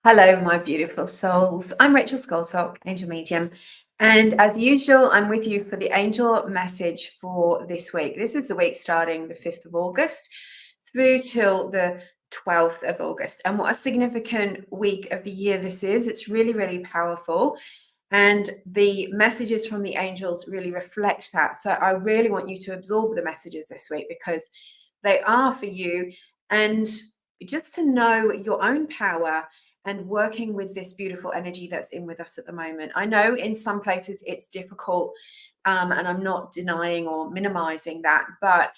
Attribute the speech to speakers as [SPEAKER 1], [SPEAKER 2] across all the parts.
[SPEAKER 1] Hello, my beautiful souls. I'm Rachel Scoltock, Angel Medium. And as usual, I'm with you for the angel message for this week. This is the week starting the 5th of August through till the 12th of August. And what a significant week of the year this is. It's really, really powerful. And the messages from the angels really reflect that. So I really want you to absorb the messages this week because they are for you. And just to know your own power and working with this beautiful energy that's in with us at the moment. I know in some places it's difficult, and I'm not denying or minimizing that, but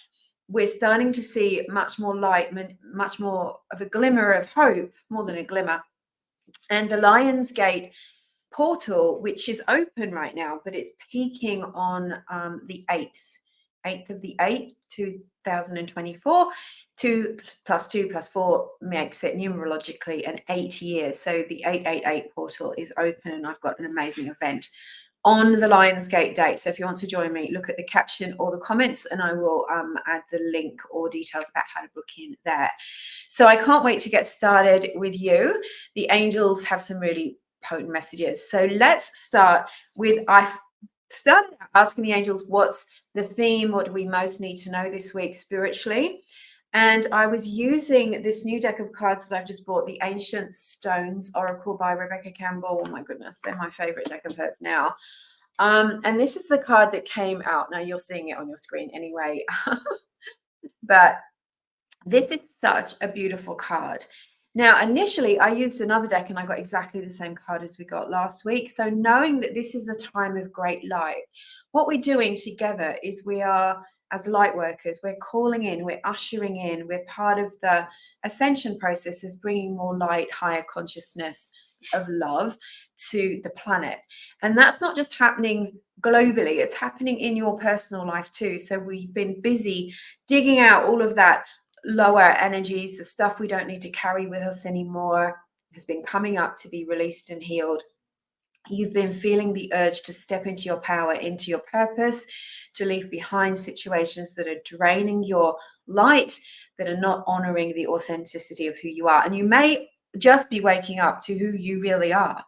[SPEAKER 1] we're starting to see much more light, much more of a glimmer of hope, more than a glimmer. And the Lion's Gate portal, which is open right now, but it's peaking on the 8th of the 8th, 2024. 2 plus 2 plus 4 makes it numerologically an 8 year. So the 888 portal is open, and I've got an amazing event on the Lionsgate date. So if you want to join me, look at the caption or the comments, and I will add the link or details about how to book in there. So I can't wait to get started with you. The angels have some really potent messages. So let's start with, I started asking the angels, what's the theme? What do we most need to know this week spiritually? And I was using this new deck of cards that I've just bought, the Ancient Stones Oracle by Rebecca Campbell. Oh my goodness, they're my favorite deck of hers now. And this is the card that came out. Now you're seeing it on your screen anyway. But this is such a beautiful card. Now, initially, I used another deck and I got exactly the same card as we got last week. So knowing that this is a time of great light, what we're doing together is we are, as light workers, we're calling in, we're ushering in, we're part of the ascension process of bringing more light, higher consciousness of love to the planet. And that's not just happening globally, it's happening in your personal life too. So we've been busy digging out all of that lower energies, the stuff we don't need to carry with us anymore has been coming up to be released and healed. You've been feeling the urge to step into your power, into your purpose, to leave behind situations that are draining your light, that are not honoring the authenticity of who you are. And you may just be waking up to who you really are,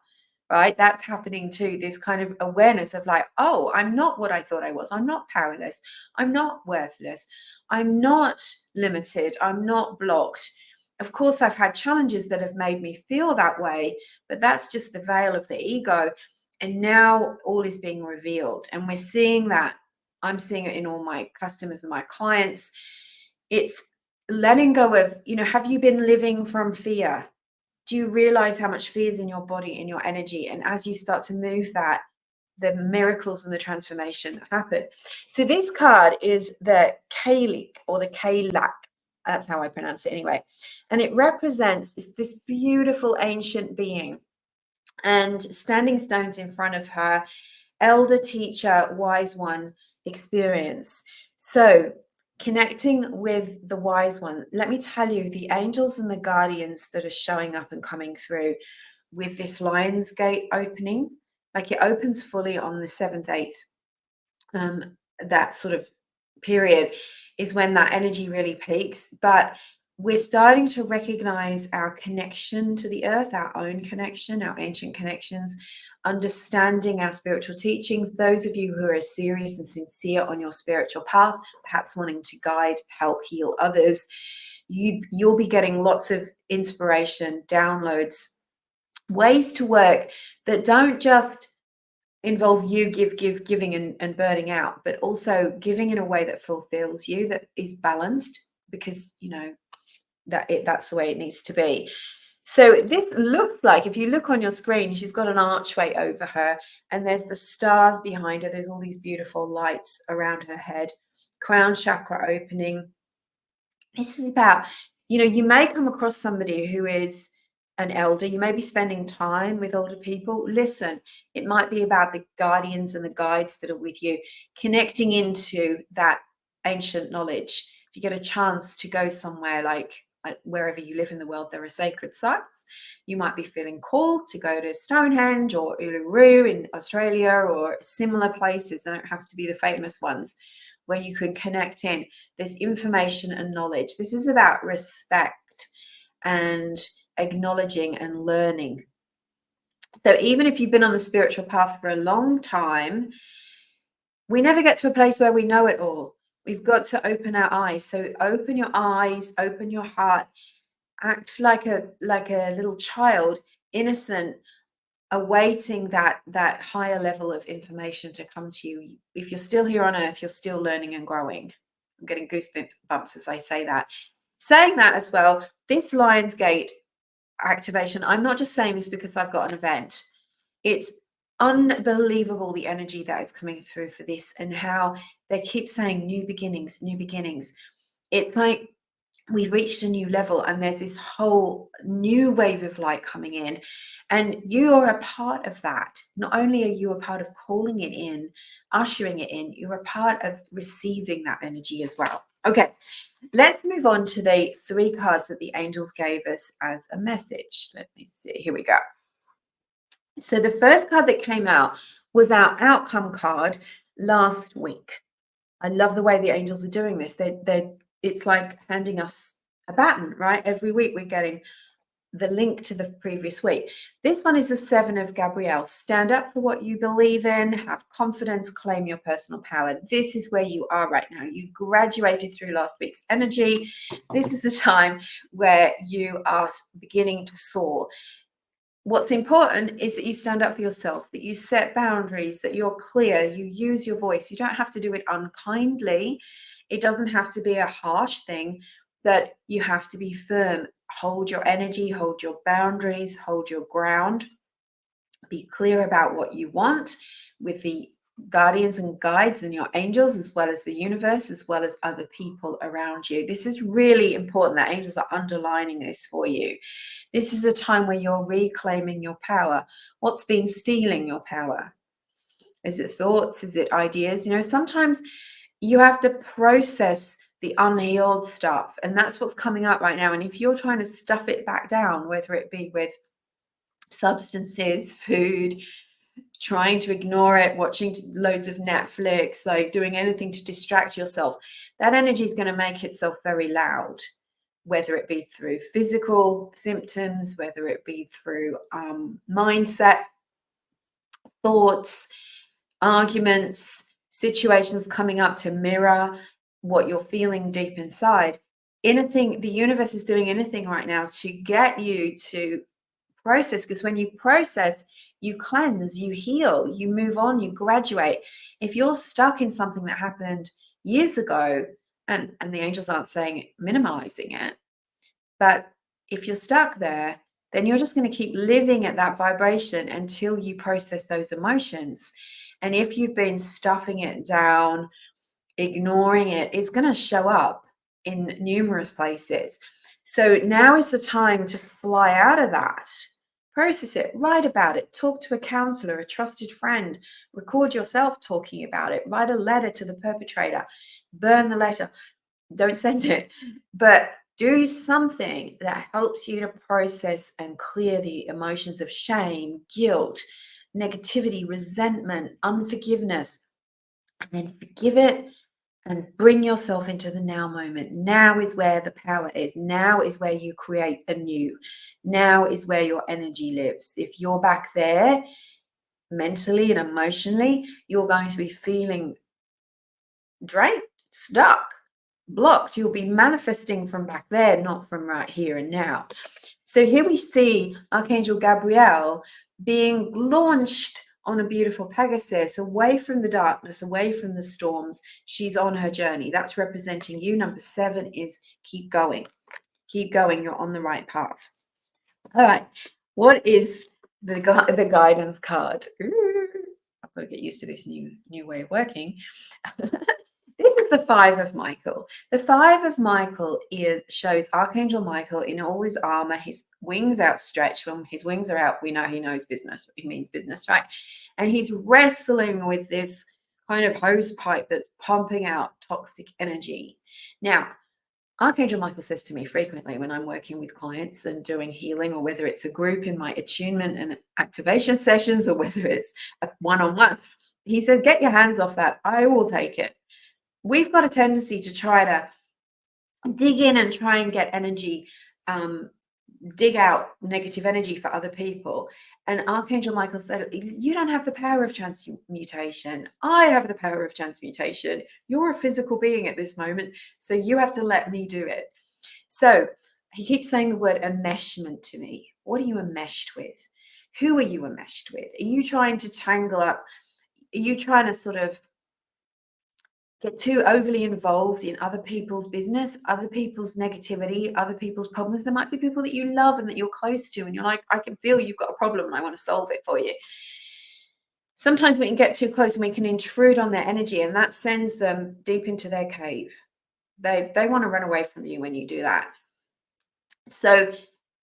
[SPEAKER 1] right? That's happening too. This kind of awareness of like, oh, I'm not what I thought I was. I'm not powerless. I'm not worthless. I'm not limited. I'm not blocked. Of course, I've had challenges that have made me feel that way, but that's just the veil of the ego. And now all is being revealed. And we're seeing that. I'm seeing it in all my customers and my clients. It's letting go of, have you been living from fear? Do you realize how much fear is in your body, in your energy? And as you start to move that, the miracles and the transformation that happen. So this card is the Kalik or the Kalak. That's how I pronounce it anyway. And it represents this beautiful ancient being and standing stones in front of her, elder teacher, wise one experience. So connecting with the wise one, let me tell you, the angels and the guardians that are showing up and coming through with this Lion's Gate opening, like it opens fully on the 7th, 8th, that sort of period is when that energy really peaks. But we're starting to recognize our connection to the earth, our own connection, our ancient connections, understanding our spiritual teachings. Those of you who are serious and sincere on your spiritual path, perhaps wanting to guide, help, heal others, you'll be getting lots of inspiration, downloads, ways to work that don't just involve you giving and burning out, but also giving in a way that fulfills you, that is balanced, because that's the way it needs to be. So this looks like, if you look on your screen, she's got an archway over her and there's the stars behind her. There's all these beautiful lights around her head, crown chakra opening. This is about, you may come across somebody who is an elder. You may be spending time with older people. Listen, it might be about the guardians and the guides that are with you, connecting into that ancient knowledge. If you get a chance to go somewhere, like wherever you live in the world, there are sacred sites. You might be feeling called to go to Stonehenge or Uluru in Australia or similar places. They don't have to be the famous ones, where you can connect in. There's information and knowledge. This is about respect and acknowledging and learning. So even if you've been on the spiritual path for a long time, we never get to a place where we know it all. We've got to open our eyes. So open your eyes, open your heart, act like a little child, innocent, awaiting that higher level of information to come to you. If you're still here on earth, you're still learning and growing. I'm getting goosebumps as I say that. Saying that as well, this Lionsgate activation, I'm not just saying this because I've got an event. It's unbelievable the energy that is coming through for this, and how they keep saying new beginnings, new beginnings. It's like we've reached a new level, and there's this whole new wave of light coming in, and you are a part of that. Not only are you a part of calling it in, ushering it in, you're a part of receiving that energy as well. Okay, let's move on to the 3 cards that the angels gave us as a message. Let me see. Here we go. So the first card that came out was our outcome card last week. I love the way the angels are doing this. It's like handing us a baton, right? Every week we're getting the link to the previous week. This one is the 7 of Gabrielle. Stand up for what you believe in, have confidence, claim your personal power. This is where you are right now. You graduated through last week's energy. This is the time where you are beginning to soar. What's important is that you stand up for yourself, that you set boundaries, that you're clear, you use your voice. You don't have to do it unkindly. It doesn't have to be a harsh thing, but you have to be firm. Hold your energy, hold your boundaries, hold your ground. Be clear about what you want with the guardians and guides and your angels, as well as the universe, as well as other people around you. This is really important. That angels are underlining this for you. This is a time where you're reclaiming your power. What's been stealing your power? Is it thoughts? Is it ideas? Sometimes you have to process the unhealed stuff, and that's what's coming up right now. And if you're trying to stuff it back down, whether it be with substances, food, trying to ignore it, watching loads of Netflix, like doing anything to distract yourself, that energy is going to make itself very loud, whether it be through physical symptoms, whether it be through mindset, thoughts, arguments, situations coming up to mirror what you're feeling deep inside. Anything, the universe is doing anything right now to get you to process, because when you process, you cleanse, you heal, you move on, you graduate. If you're stuck in something that happened years ago, and the angels aren't saying minimalizing it, but if you're stuck there, then you're just going to keep living at that vibration until you process those emotions. And if you've been stuffing it down, ignoring it, it's going to show up in numerous places. So now is the time to fly out of that. Process it, write about it, talk to a counselor, a trusted friend, record yourself talking about it, write a letter to the perpetrator, burn the letter, don't send it, but do something that helps you to process and clear the emotions of shame, guilt, negativity, resentment, unforgiveness, and then forgive it and bring yourself into the now moment. Now is where the power is. Now is where you create anew. Now is where your energy lives. If you're back there mentally and emotionally, you're going to be feeling drained, stuck, blocked. You'll be manifesting from back there, not from right here and now. So here we see Archangel Gabrielle being launched on a beautiful Pegasus, away from the darkness, away from the storms. She's on her journey. That's representing you. Number 7 is keep going. Keep going. You're on the right path. All right. What is the guidance card? Ooh, I've got to get used to this new way of working. This is the 5 of Michael. The 5 of Michael shows Archangel Michael in all his armor, his wings outstretched. When his wings are out, we know he knows business. He means business, right? And he's wrestling with this kind of hose pipe that's pumping out toxic energy. Now, Archangel Michael says to me frequently when I'm working with clients and doing healing, or whether it's a group in my attunement and activation sessions, or whether it's a one-on-one, he said, get your hands off that. I will take it. We've got a tendency to try to dig in and try and get energy dig out negative energy for other people. And Archangel Michael said, you don't have the power of transmutation. I have the power of transmutation. You're a physical being at this moment, so you have to let me do it. So he keeps saying the word enmeshment to me. What are you enmeshed with? Who are you enmeshed with? Are you trying to tangle up? Are you trying to sort of get too overly involved in other people's business, other people's negativity, other people's problems? There might be people that you love and that you're close to, and you're like, I can feel you've got a problem and I want to solve it for you. Sometimes we can get too close and we can intrude on their energy, and that sends them deep into their cave. They want to run away from you when you do that. So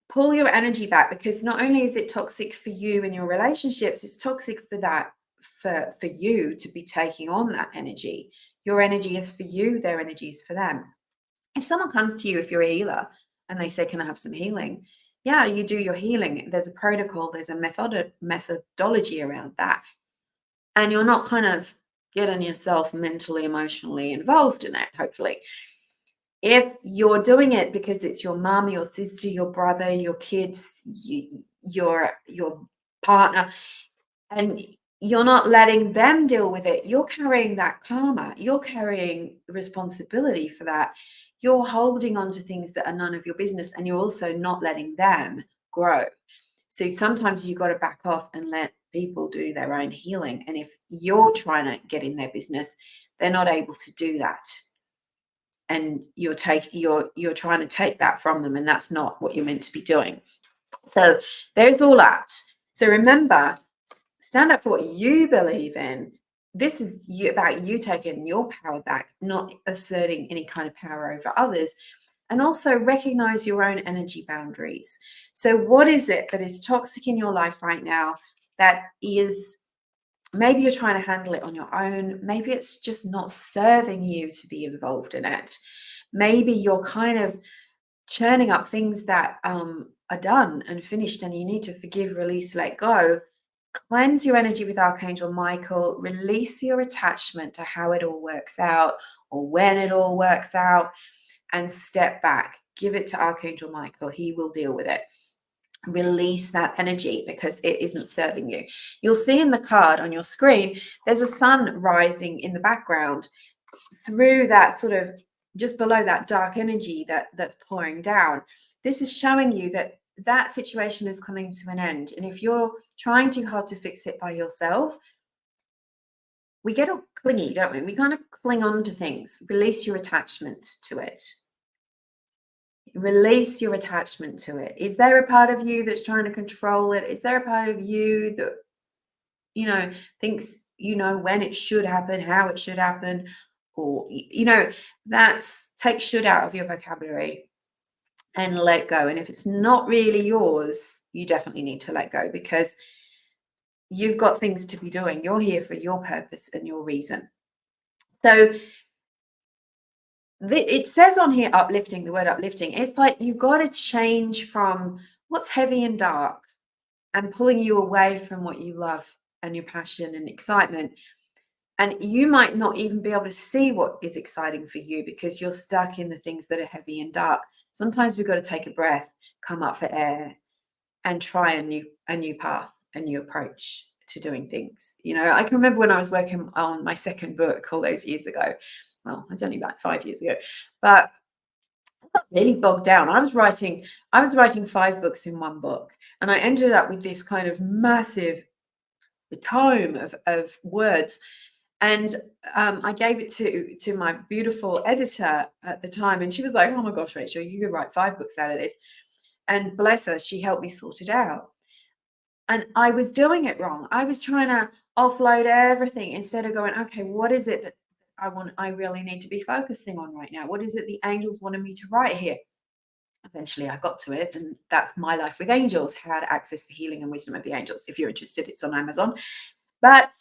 [SPEAKER 1] pull your energy back, because not only is it toxic for you and your relationships, it's toxic for that, for you to be taking on that energy. Your energy is for you, their energy is for them. If someone comes to you, if you're a healer, and they say, can I have some healing? Yeah, you do your healing. There's a protocol, there's a methodology around that. And you're not kind of getting yourself mentally, emotionally involved in it, hopefully. If you're doing it because it's your mum, your sister, your brother, your kids, your partner, and you're not letting them deal with it, you're carrying that karma. You're carrying responsibility for that. You're holding on to things that are none of your business, and you're also not letting them grow. So sometimes you've got to back off and let people do their own healing. And if you're trying to get in their business, they're not able to do that. And you're trying to take that from them, and that's not what you're meant to be doing. So there's all that. So remember, stand up for what you believe in. This is about you taking your power back, not asserting any kind of power over others. And also recognize your own energy boundaries. So what is it that is toxic in your life right now that is, maybe you're trying to handle it on your own. Maybe it's just not serving you to be involved in it. Maybe you're kind of churning up things that are done and finished, and you need to forgive, release, let go. Cleanse your energy with Archangel Michael. Release your attachment to how it all works out or when it all works out, and step back. Give it to Archangel Michael. He will deal with it. Release that energy because it isn't serving you. You'll see in the card on your screen, there's a sun rising in the background through that sort of just below that dark energy that's pouring down. This is showing you that that situation is coming to an end. And if you're trying too hard to fix it by yourself, we get all clingy, don't we? We kind of cling on to things. Release your attachment to it. Release your attachment to it. Is there a part of you that's trying to control it? Is there a part of you that, thinks, when it should happen, how it should happen? Or, that's, take should out of your vocabulary and let go. And if it's not really yours, you definitely need to let go, because you've got things to be doing. You're here for your purpose and your reason. So it says on here, uplifting, the word uplifting. It's like you've got to change from what's heavy and dark and pulling you away from what you love and your passion and excitement. And you might not even be able to see what is exciting for you because you're stuck in the things that are heavy and dark. Sometimes we've got to take a breath, come up for air, and try a new path, a new approach to doing things. I can remember when I was working on my second book all those years ago. Well, it's only about 5 years ago, but I got really bogged down. I was writing 5 books in one book, and I ended up with this kind of massive tome of words. And I gave it to my beautiful editor at the time, and she was like, "Oh my gosh, Rachel, you could write 5 books out of this." And bless her, she helped me sort it out. And I was doing it wrong. I was trying to offload everything instead of going, okay, what is it that I really need to be focusing on right now? What is it the angels wanted me to write here? Eventually I got to it, and that's My Life with Angels, How to Access the Healing and Wisdom of the Angels. If you're interested, it's on Amazon. But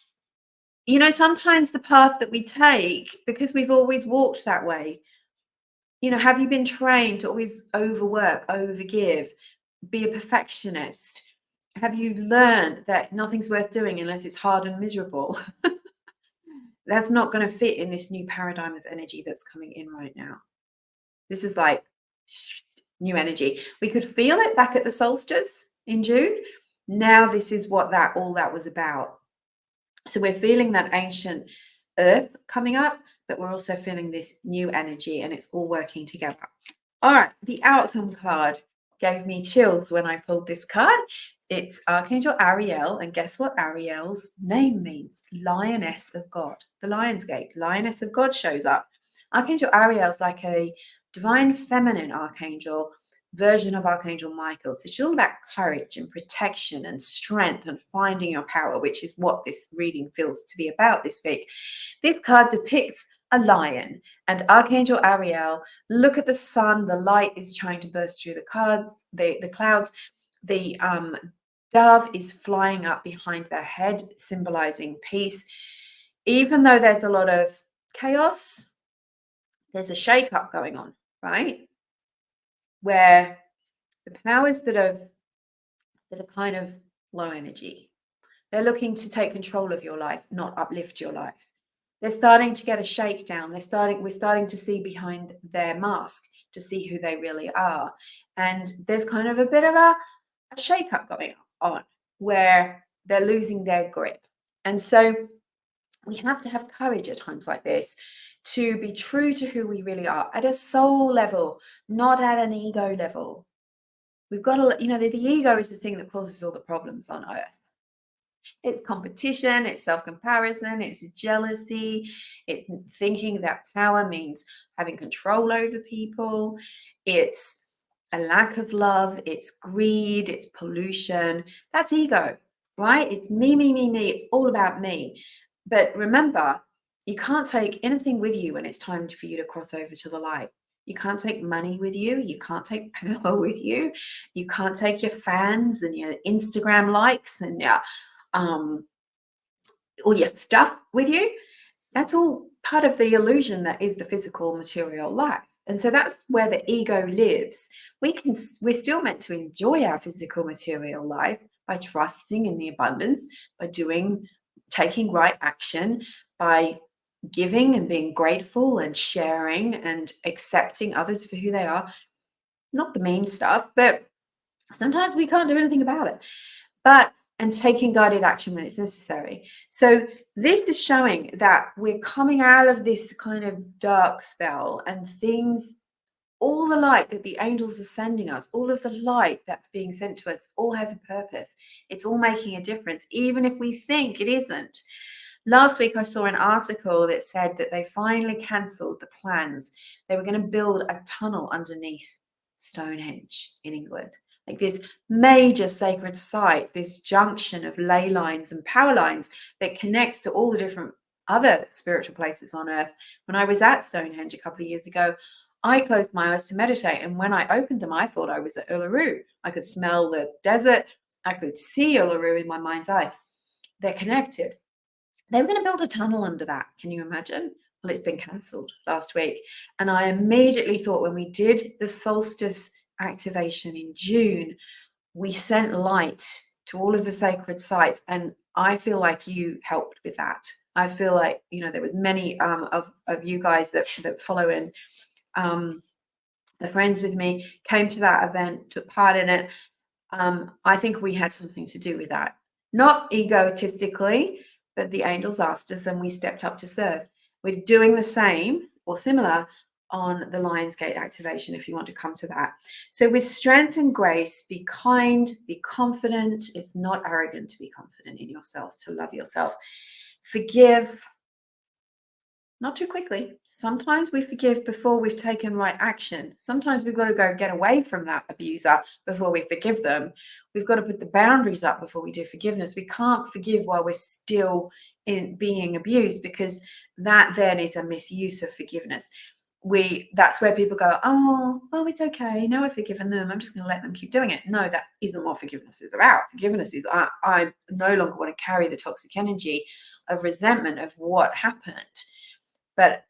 [SPEAKER 1] sometimes the path that we take, because we've always walked that way, have you been trained to always overwork, overgive, be a perfectionist? Have you learned that nothing's worth doing unless it's hard and miserable? That's not going to fit in this new paradigm of energy that's coming in right now. This is like new energy. We could feel it back at the solstice in June. Now this is what all that was about. So we're feeling that ancient earth coming up, but we're also feeling this new energy, and it's all working together. All right, the outcome card gave me chills when I pulled this card. It's Archangel Ariel, and guess what Ariel's name means? Lioness of God. The Lion's Gate, Lioness of God shows up. Archangel Ariel's like a divine feminine archangel version of Archangel Michael. So she's all about courage and protection and strength and finding your power, which is what this reading feels to be about this week. This card depicts a lion and Archangel Ariel. Look at the sun. The light is trying to burst through the clouds. The dove is flying up behind their head, symbolizing peace. Even though there's a lot of chaos, there's a shake-up going on, right? Where the powers that are kind of low energy, they're looking to take control of your life, not uplift your life. They're starting to get a shakedown. We're starting to see behind their mask to see who they really are. And there's kind of a bit of a shake-up going on where they're losing their grip. And so we have to have courage at times like this to be true to who we really are at a soul level, not at an ego level. We've got to, the ego is the thing that causes all the problems on earth. It's competition, it's self-comparison, it's jealousy, it's thinking that power means having control over people, it's a lack of love, it's greed, it's pollution. That's ego, right? It's me, me, me, me. It's all about me. But remember, you can't take anything with you when it's time for you to cross over to the light. You can't take money with you. You can't take power with you. You can't take your fans and your Instagram likes and your all your stuff with you. That's all part of the illusion that is the physical material life. And so that's where the ego lives. We're still meant to enjoy our physical material life by trusting in the abundance, by taking right action, by giving and being grateful and sharing and accepting others for who they are. Not the mean stuff, but sometimes we can't do anything about it. And taking guided action when it's necessary. So this is showing that we're coming out of this kind of dark spell, and things, all the light that the angels are sending us, all of the light that's being sent to us, all has a purpose. It's all making a difference, even if we think it isn't. Last week, I saw an article that said that they finally cancelled the plans. They were going to build a tunnel underneath Stonehenge in England. Like this major sacred site, this junction of ley lines and power lines that connects to all the different other spiritual places on earth. When I was at Stonehenge a couple of years ago, I closed my eyes to meditate. And when I opened them, I thought I was at Uluru. I could smell the desert. I could see Uluru in my mind's eye. They're connected. They were going to build a tunnel under that. Can you imagine? Well, it's been cancelled last week. And I immediately thought, when we did the solstice activation in June, we sent light to all of the sacred sites, and I feel like you helped with that. I feel like there was many of you guys that follow in, the friends with me, came to that event, took part in it. I think we had something to do with that, not egotistically, but the angels asked us and we stepped up to serve. We're doing the same or similar on the Lion's Gate activation, if you want to come to that. So with strength and grace, be kind, be confident. It's not arrogant to be confident in yourself, to love yourself. Forgive, not too quickly. Sometimes we forgive before we've taken right action. Sometimes we've got to go get away from that abuser before we forgive them. We've got to put the boundaries up before we do forgiveness. We can't forgive while we're still being abused, because that then is a misuse of forgiveness. That's where people go, oh, it's okay. Now I've forgiven them. I'm just going to let them keep doing it. No, that isn't what forgiveness is about. Forgiveness is I no longer want to carry the toxic energy of resentment of what happened. But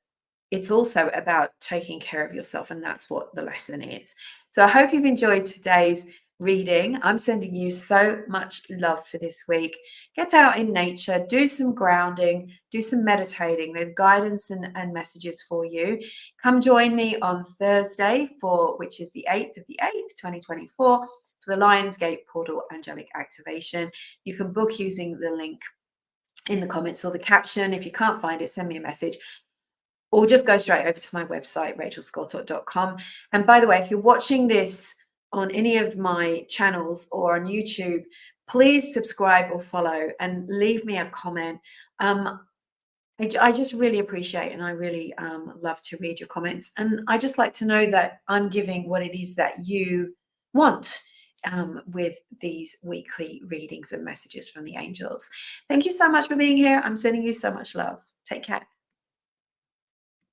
[SPEAKER 1] it's also about taking care of yourself, and that's what the lesson is. So I hope you've enjoyed today's reading. I'm sending you so much love for this week. Get out in nature, do some grounding, do some meditating. There's guidance and messages for you. Come join me on Thursday which is the 8th of the 8th, 2024, for the Lionsgate Portal Angelic Activation. You can book using the link in the comments or the caption. If you can't find it, send me a message. Or just go straight over to my website, rachelscoltock.com. And by the way, if you're watching this on any of my channels or on YouTube, please subscribe or follow and leave me a comment. I just really appreciate and I really love to read your comments. And I just like to know that I'm giving what it is that you want with these weekly readings and messages from the angels. Thank you so much for being here. I'm sending you so much love. Take care.